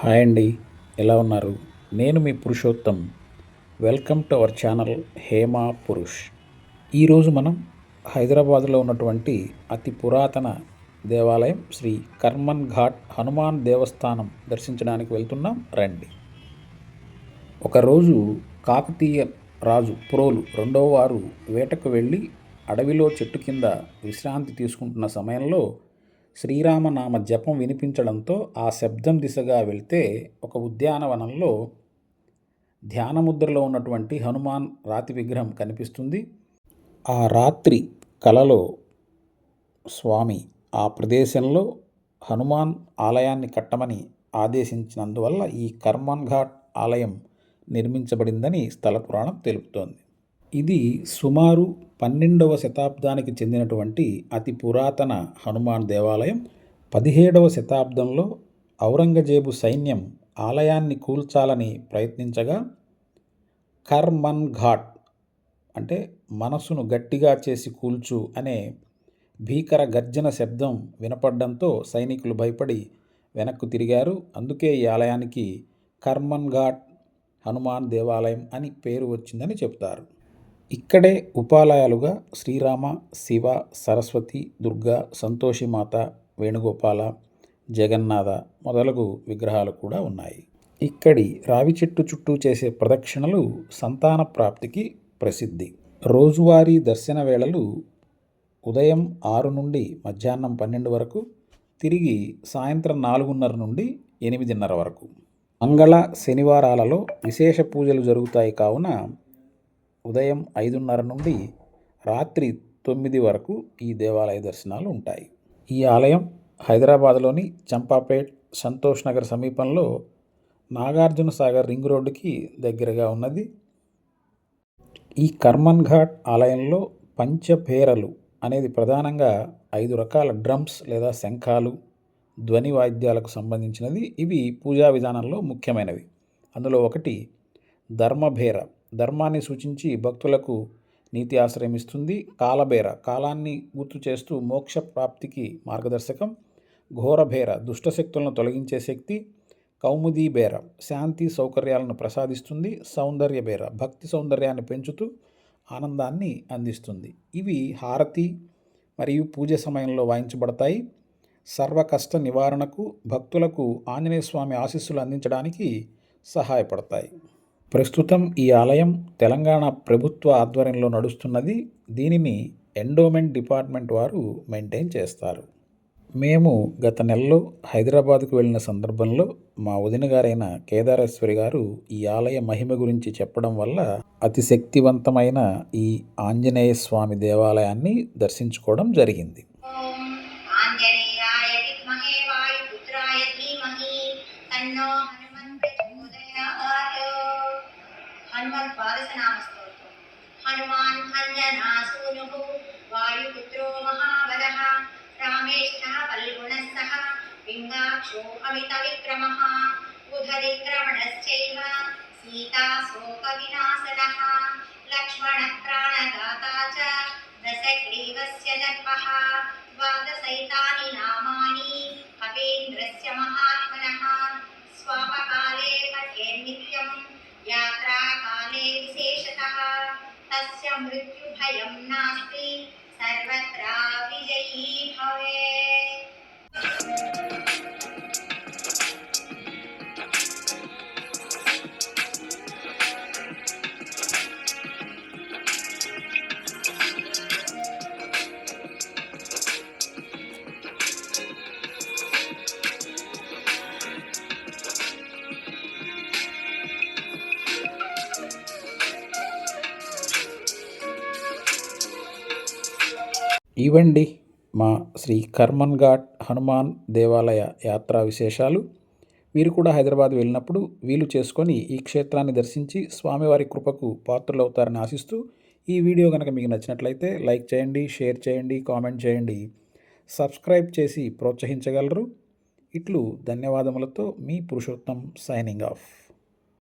Hi అండి, ఎలా ఉన్నారు? నేను మీ Purushottam. Welcome to our channel Hema Purush. ఈరోజు మనం హైదరాబాదులో ఉన్నటువంటి అతి పురాతన దేవాలయం శ్రీ కర్మన్ ఘాట్ హనుమాన్ దేవస్థానం దర్శించడానికి వెళ్తున్నాం రండి. ఒకరోజు కాకతీయ రాజు ప్రోలు రెండవ వారు వేటకు వెళ్ళి అడవిలో చెట్టు కింద విశ్రాంతి తీసుకుంటున్న సమయంలో శ్రీరామనామ జపం వినిపించడంతో ఆ శబ్దం దిశగా వెళ్తే ఒక ఉద్యానవనంలో ధ్యానముద్రలో ఉన్నటువంటి హనుమాన్ రాతి విగ్రహం కనిపిస్తుంది. ఆ రాత్రి కలలో స్వామి ఆ ప్రదేశంలో హనుమాన్ ఆలయాన్ని కట్టమని ఆదేశించినందువల్ల ఈ కర్మన్ ఘాట్ ఆలయం నిర్మించబడిందని స్థల పురాణం తెలుపుతోంది. ఇది సుమారు 12వ శతాబ్దానికి చెందినటువంటి అతి పురాతన హనుమాన్ దేవాలయం. 17వ శతాబ్దంలో ఔరంగజేబు సైన్యం ఆలయాన్ని కూల్చాలని ప్రయత్నించగా కర్మన్ ఘాట్ అంటే మనసును గట్టిగా చేసి కూల్చు అనే భీకర గర్జన శబ్దం వినపడడంతో సైనికులు భయపడి వెనక్కు తిరిగారు. అందుకే ఈ ఆలయానికి కర్మన్ ఘాట్ హనుమాన్ దేవాలయం అని పేరు వచ్చిందని చెప్తారు. ఇక్కడే ఉపాలయాలుగా శ్రీరామ, శివ, సరస్వతి, దుర్గా, సంతోషిమాత, వేణుగోపాల, జగన్నాథ మొదలగు విగ్రహాలు కూడా ఉన్నాయి. ఇక్కడి రావి చెట్టు చుట్టూ చేసే ప్రదక్షిణలు సంతాన ప్రాప్తికి ప్రసిద్ధి. రోజువారీ దర్శన వేళలు ఉదయం 6 నుండి మధ్యాహ్నం 12 వరకు, తిరిగి సాయంత్రం 4:30 నుండి 8:30 వరకు. మంగళ, శనివారాలలో విశేష పూజలు జరుగుతాయి కావున ఉదయం 5:30 నుండి రాత్రి 9 వరకు ఈ దేవాలయ దర్శనాలు ఉంటాయి. ఈ ఆలయం హైదరాబాద్లోని చంపాపేట్, సంతోష్ నగర్ సమీపంలో నాగార్జున సాగర్ రింగ్ రోడ్డుకి దగ్గరగా ఉన్నది. ఈ కర్మన్ ఘాట్ ఆలయంలో పంచభేరలు అనేది ప్రధానంగా 5 రకాల డ్రమ్స్ లేదా శంఖాలు, ధ్వని వాయిద్యాలకు సంబంధించినది. ఇవి పూజా విధానంలో ముఖ్యమైనవి. అందులో ఒకటి ధర్మభేర, ధర్మాన్ని సూచించి భక్తులకు నీతి ఆశ్రయం ఇస్తుంది. కాలభేర, కాలాన్ని గుర్తు చేస్తూ మోక్ష ప్రాప్తికి మార్గదర్శకం. ఘోరభేర, దుష్టశక్తులను తొలగించే శక్తి. కౌముదీ బేర, శాంతి సౌకర్యాలను ప్రసాదిస్తుంది. సౌందర్య బేర, భక్తి సౌందర్యాన్ని పెంచుతూ ఆనందాన్ని అందిస్తుంది. ఇవి హారతి మరియు పూజ సమయంలో వాయించబడతాయి. సర్వకష్ట నివారణకు, భక్తులకు ఆంజనేయ స్వామి ఆశీస్సులు అందించడానికి సహాయపడతాయి. ప్రస్తుతం ఈ ఆలయం తెలంగాణ ప్రభుత్వ ఆధ్వర్యంలో నడుస్తున్నది. దీనిని ఎండోమెంట్ డిపార్ట్మెంట్ వారు మెయింటైన్ చేస్తారు. మేము గత నెలలో హైదరాబాద్కు వెళ్ళిన సందర్భంలో మా వదిన గారైన కేదారేశ్వరి గారు ఈ ఆలయ మహిమ గురించి చెప్పడం వల్ల అతి శక్తివంతమైన ఈ ఆంజనేయ స్వామి దేవాలయాన్ని దర్శించుకోవడం జరిగింది. హనుమాన్ అంజనాసూనుః వాయుపుత్రో మహాబలః రామేష్టః ఫల్గుణస్థః పింగాక్షో అమిత విక్రమః బుధవిక్రమణశ్చైవ సీతా శోక వినాశనః లక్ష్మణ ప్రాణదాతా చ దశగ్రీవస్య దర్పః ద్వాదశైతాని నామాని కపీంద్రస్య మహాత్మనః స్వాపకాలే పఠేన్నిత్యం యాత్రాకాలే విశేషతః తస్య మృత్యుభయం నాస్తి సర్వత్రా విజయీ భవేత్. ఇవండి మా శ్రీ కర్మన్ ఘాట్ హనుమాన్ దేవాలయ యాత్రా విశేషాలు. మీరు కూడా హైదరాబాద్ వెళ్ళినప్పుడు వీలు చేసుకొని ఈ క్షేత్రాన్ని దర్శించి స్వామివారి కృపకు పాత్రలవుతారని ఆశిస్తూ, ఈ వీడియో కనుక మీకు నచ్చినట్లయితే లైక్ చేయండి, షేర్ చేయండి, కామెంట్ చేయండి, సబ్స్క్రైబ్ చేసి ప్రోత్సహించగలరు. ఇట్లు ధన్యవాదములతో మీ పురుషోత్తం సైనింగ్ ఆఫ్.